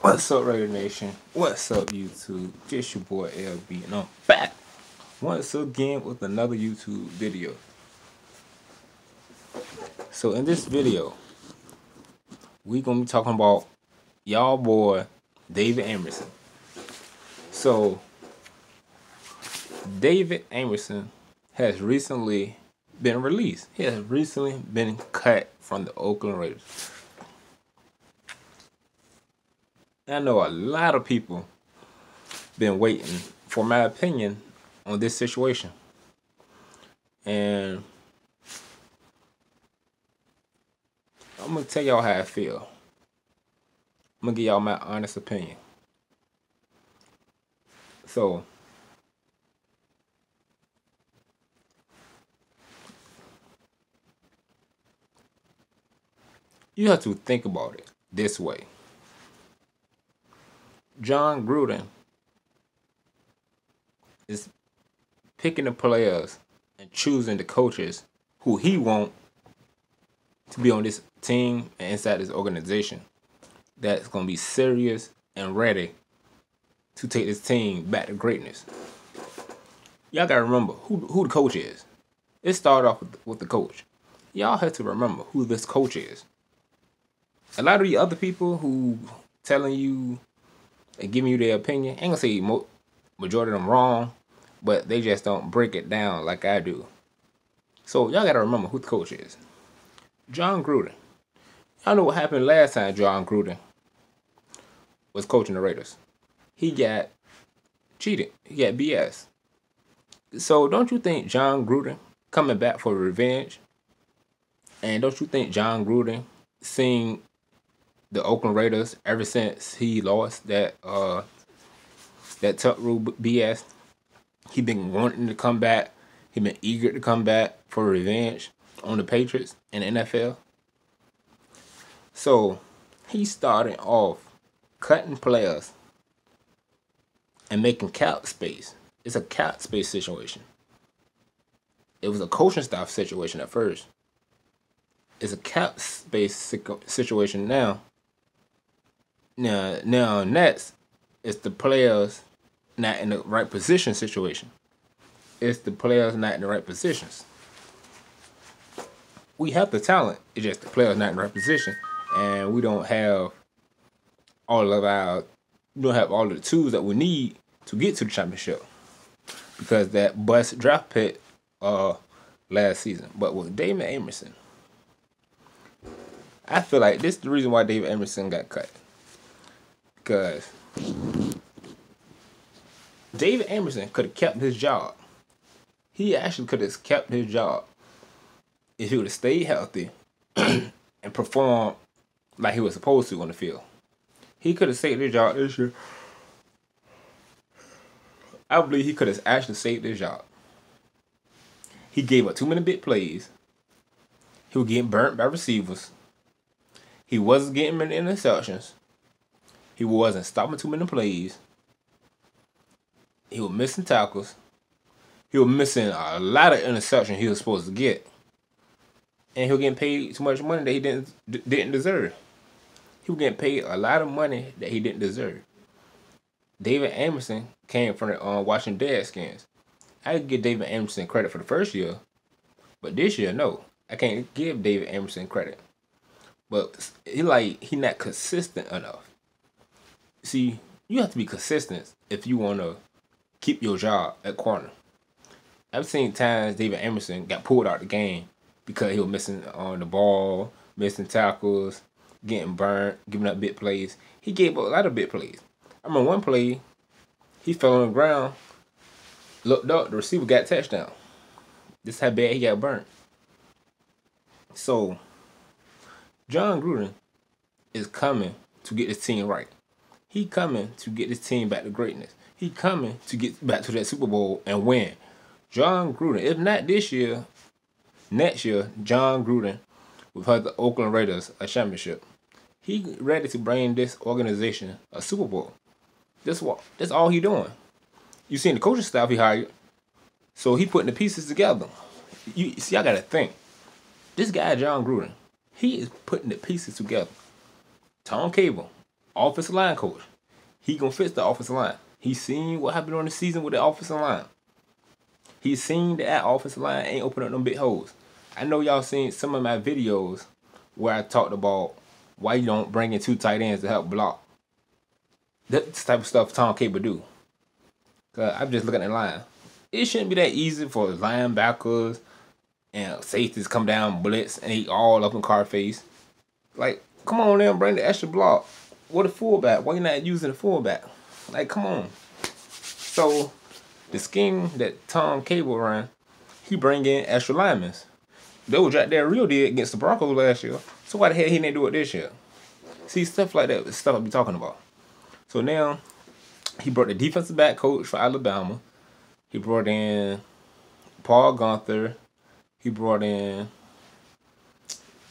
What's up, Raider Nation? What's up, YouTube? Just your boy LB, and I'm back once again with another YouTube video. So in this video, we gonna be talking about y'all boy David Amerson. So David Amerson has recently been released. He has recently been cut from the Oakland Raiders. I know a lot of people been waiting for my opinion on this situation, and I'm gonna tell y'all how I feel. I'm gonna give y'all my honest opinion. So you have to think about it this way. John Gruden is picking the players and choosing the coaches who he wants to be on this team and inside this organization that's going to be serious and ready to take this team back to greatness. Y'all got to remember who the coach is. It started off with the coach. Y'all have to remember who this coach is. A lot of the other people who telling you and giving you their opinion, ain't gonna say majority of them wrong, but they just don't break it down like I do. So y'all gotta remember who the coach is. John Gruden. Y'all know what happened last time John Gruden was coaching the Raiders. He got cheated. He got BS. So don't you think John Gruden coming back for revenge? And don't you think John Gruden seeing the Oakland Raiders ever since he lost that tuck rule BS, he been wanting to come back. He been eager to come back for revenge on the Patriots and the NFL. So he started off cutting players and making cap space. It's a cap space situation. It was a coaching staff situation at first. It's a cap space situation now. Now next, it's the players not in the right position situation. It's the players not in the right positions. We have the talent. It's just the players not in the right position, and we don't have all of the tools that we need to get to the championship because that bust draft pick last season. But with David Amerson, I feel like this is the reason why David Amerson got cut. Because David Amerson could have kept his job. He actually could have kept his job if he would have stayed healthy and performed like he was supposed to on the field. He could have saved his job this year. I believe he could have actually saved his job. He gave up too many big plays. He was getting burnt by receivers. He wasn't getting many interceptions. He wasn't stopping too many plays. He was missing tackles. He was missing a lot of interceptions he was supposed to get. And he was getting paid too much money that he didn't deserve. He was getting paid a lot of money that he didn't deserve. David Amerson came from the Washington Redskins. I could give David Amerson credit for the first year, but this year, no. I can't give David Amerson credit. But he not consistent enough. See, you have to be consistent if you want to keep your job at corner. I've seen times David Amerson got pulled out of the game because he was missing on the ball, missing tackles, getting burnt, giving up big plays. He gave up a lot of big plays. I remember one play, he fell on the ground, looked up, the receiver got a touchdown. This is how bad he got burnt. So, John Gruden is coming to get his team right. He coming to get his team back to greatness. He coming to get back to that Super Bowl and win. John Gruden, if not this year, next year, John Gruden will have the Oakland Raiders a championship. He ready to bring this organization a Super Bowl. That's all he doing. You seen the coaching staff he hired, so he putting the pieces together. You see, I gotta think. This guy John Gruden, he is putting the pieces together. Tom Cable, offensive line coach. He gonna fix the offensive line. He's seen what happened on the season with the offensive line. He's seen that offensive line ain't opening up them big holes. I know y'all seen some of my videos where I talked about why you don't bring in 2 tight ends to help block. That's the type of stuff Tom Cable do. Cause I'm just looking at the line. It shouldn't be that easy for linebackers and safeties come down blitz and he all up in Carface. Like, come on now, bring the extra block. What a fullback? Why you not using the fullback? Like, come on. So the scheme that Tom Cable ran, he bring in extra linemen. Those right there real did against the Broncos last year. So why the hell he didn't do it this year? See, stuff like that is stuff I be talking about. So now he brought the defensive back coach for Alabama. He brought in Paul Gunther. He brought in,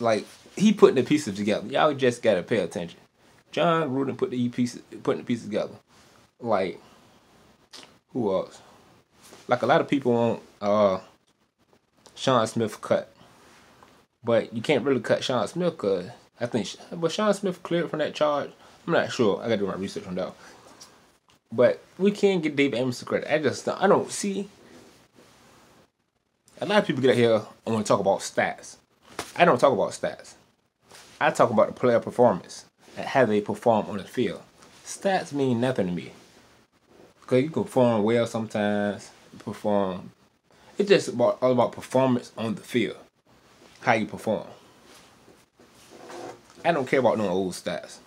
like, he putting the pieces together. Y'all just gotta pay attention. John Gruden putting the pieces together. Like, who else? Like, a lot of people want Sean Smith cut. But you can't really cut Sean Smith because I think, was Sean Smith cleared from that charge? I'm not sure. I gotta do my research on that. But we can't get David Amerson credit. I don't see. A lot of people get out here and want to talk about stats. I don't talk about stats. I talk about the player performance and how they perform on the field. Stats mean nothing to me. Because you can perform well sometimes. It's just all about performance on the field. How you perform. I don't care about no old stats.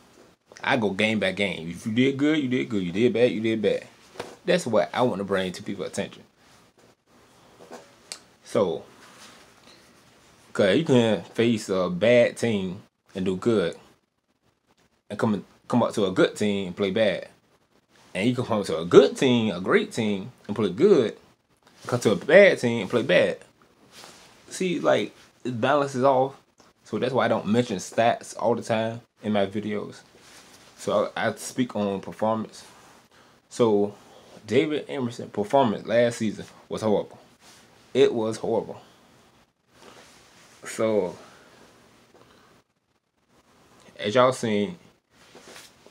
I go game by game. If you did good, you did good. You did bad, you did bad. That's what I want to bring to people's attention. So, cause you can face a bad team and do good, and come up to a good team and play bad, and you can come to a good team, a great team, and play good, come to a bad team and play bad. See, like, it balances off. So that's why I don't mention stats all the time in my videos. So I speak on performance. So David Amerson performance last season was horrible. It was horrible. So as y'all seen,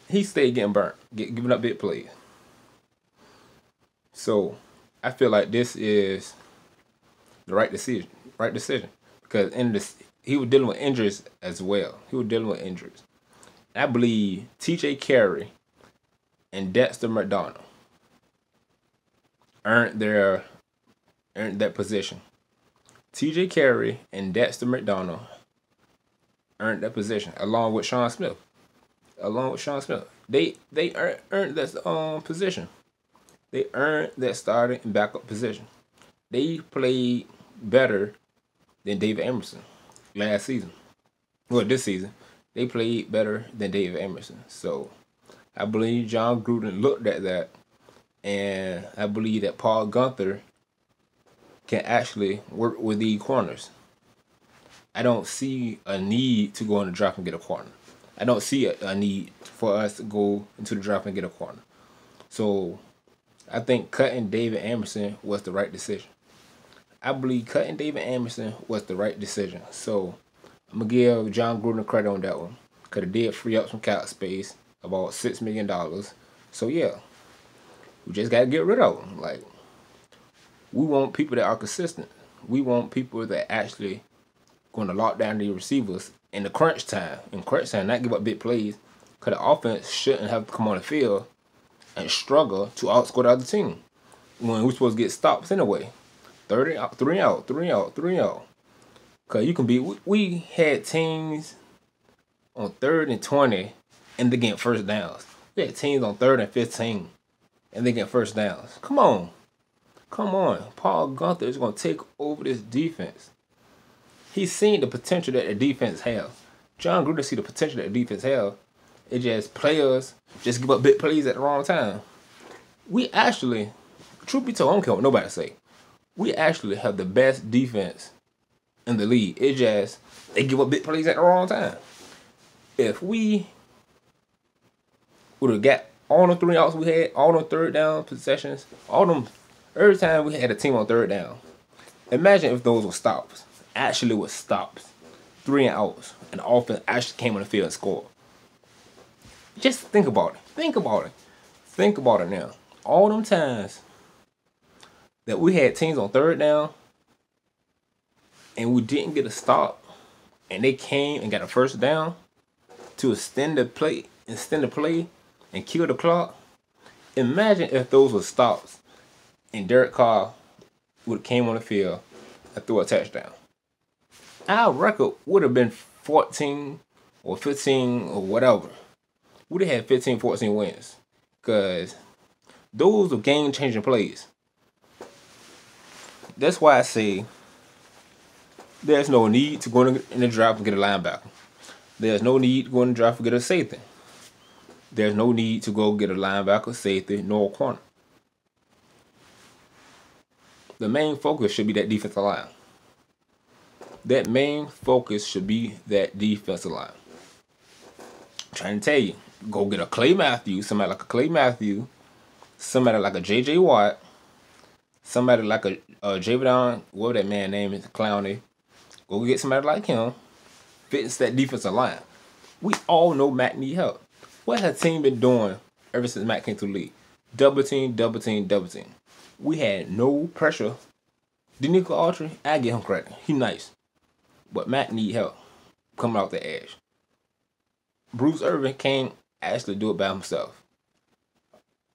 he stayed getting burnt, giving up big plays. So I feel like this is the right decision. Because he was dealing with injuries as well. I believe T.J. Carey and Dexter McDonald earned that position. T.J. Carey and Dexter McDonald earned that position along with Sean Smith. They earned that position. They earned that starting and backup position. They played better than David Amerson last season. Well, this season. They played better than David Amerson. So I believe John Gruden looked at that, and I believe that Paul Gunther can actually work with the corners. I don't see a need to go in the draft and get a corner. I don't see a need for us to go into the draft and get a corner. So I think cutting David Amerson was the right decision. I believe cutting David Amerson was the right decision. So I'm going to give John Gruden credit on that one. Because it did free up some cap space, about $6 million. So yeah, we just got to get rid of them. Like, we want people that are consistent. We want people that actually going to lock down the receivers in the crunch time. Not give up big plays. Because the offense shouldn't have to come on the field and struggle to outscore the other team when we're supposed to get stops anyway. 3 out. Because you can be, we had teams on 3rd and 20 and they getting first downs. We had teams on 3rd and 15 and they getting first downs. Come on. Paul Gunther is going to take over this defense. He's seen the potential that the defense have. John Gruden see the potential that the defense have. It just players just give up big plays at the wrong time. We actually, truth be told, I don't care what nobody say. We actually have the best defense in the league. It just, they give up big plays at the wrong time. If we would have got all the 3 outs we had, all them 3rd down possessions, every time we had a team on 3rd down, imagine if those were stops. Actually was stops. 3 and outs. And the offense actually came on the field and scored. Just think about it. Think about it. Think about it now. All them times that we had teams on third down and we didn't get a stop, and they came and got a first down to extend the play, and kill the clock. Imagine if those were stops and Derek Carr would have came on the field and threw a touchdown. Our record would have been 14 or 15 or whatever. We'd have had 15, 14 wins. Because those are game-changing plays. That's why I say there's no need to go in the draft and get a linebacker. There's no need to go in the draft and get a safety. There's no need to go get a linebacker, safety, nor a corner. The main focus should be that defensive line. That main focus should be that defensive line. I'm trying to tell you, go get a Clay Matthews, somebody like a Clay Matthews, somebody like a J.J. Watt, somebody like a Javion, whatever that man's name is, Clowney. Go get somebody like him, fits that defensive line. We all know Matt need help. What has the team been doing ever since Matt came to the league? Double team, double team, double team. We had no pressure. Denico Autry, I give him credit. He nice. But Matt need help coming out the edge. Bruce Irvin can't actually do it by himself.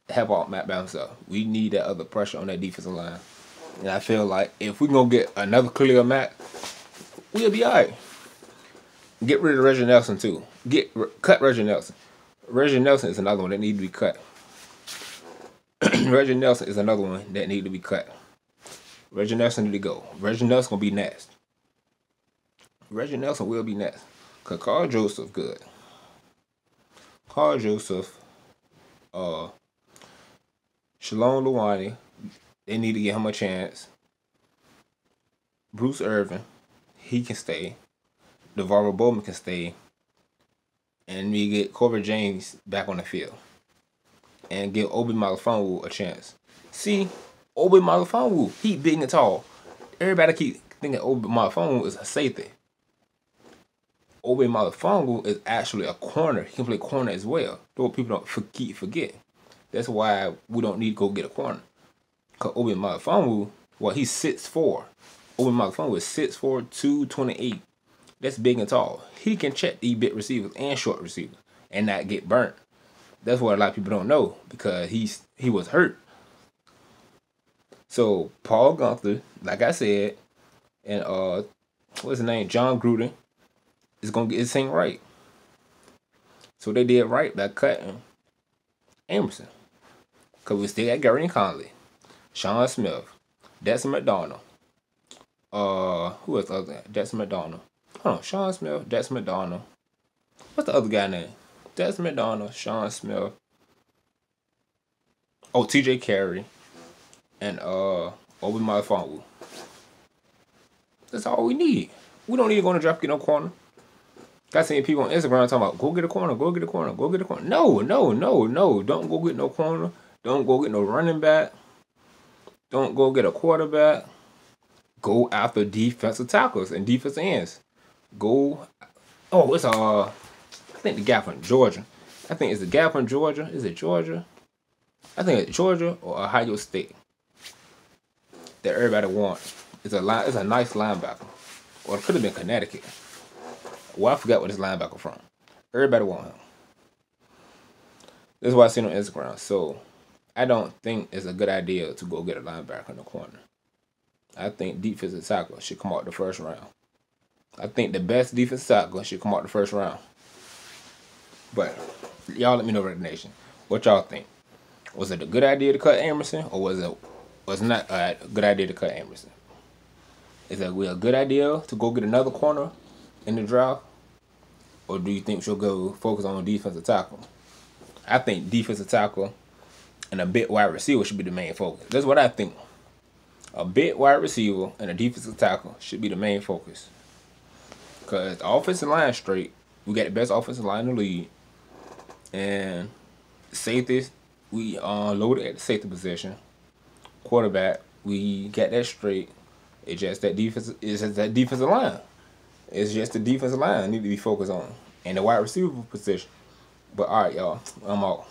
Help out Matt by himself. We need that other pressure on that defensive line. And I feel like if we're going to get another clear Matt, we'll be all right. Get rid of Reggie Nelson, too. Cut Reggie Nelson. Reggie Nelson is another one that needs to be cut. Reggie Nelson is another one that needs to be cut. Reggie Nelson need to go. Reggie Nelson going to be next. Reggie Nelson will be next. Because Carl Joseph, good. Carl Joseph, Shalom Luwani, they need to give him a chance. Bruce Irvin, he can stay. DeVarro Bowman can stay. And we get Corbin James back on the field. And give Obi Melifonwu a chance. See, Obi Melifonwu, he big and tall. Everybody keep thinking Obi Melifonwu is a safety. Obi Melifonwu is actually a corner. He can play corner as well. Though people don't forget. That's why we don't need to go get a corner. Because Obi Melifonwu, well, he's 6'4". Obi Melifonwu is 6'4", 228. That's big and tall. He can check these big receivers and short receivers and not get burnt. That's what a lot of people don't know because he was hurt. So Paul Gunther, like I said, and what's his name, John Gruden, is gonna get his thing right. So they did right by cutting Amerson, cause we still got Gary and Conley, Sean Smith, Desmond McDonald. Who else? Other guy? Desmond McDonald. Hold on, Sean Smith, Desmond McDonald. What's the other guy name? Desmond McDonald, Sean Smith. Oh, T.J. Carey, and Obi Melifonwu. That's all we need. We don't need to go in the draft get no corner. Got seeing people on Instagram talking about go get a corner, go get a corner, go get a corner. No. Don't go get no corner. Don't go get no running back. Don't go get a quarterback. Go after defensive tackles and defensive ends. Go. Oh, it's I think the guy from Georgia. I think it's the guy from Georgia. Is it Georgia? I think it's Georgia or Ohio State that everybody wants. It's a nice linebacker. Or it could have been Connecticut. Well, I forgot what this linebacker from. Everybody want him. That's what I seen on Instagram. So I don't think it's a good idea to go get a linebacker in the corner. I think defensive tackle should come out the first round. I think the best defensive tackle should come out the first round. But y'all let me know, Red Nation. What y'all think? Was it a good idea to cut Amerson, or was it not a good idea to cut Amerson? Is it a good idea to go get another corner in the draft, or do you think she'll go focus on defensive tackle? I think defensive tackle and a bit wide receiver should be the main focus. That's what I think. A bit wide receiver and a defensive tackle should be the main focus. Because the offensive line straight, we got the best offensive line in the league. And safeties, we loaded at the safety position. Quarterback, we got that straight. It's just that defensive line. It's just the defensive line need to be focused on. And the wide receiver position. But all right, y'all, I'm out.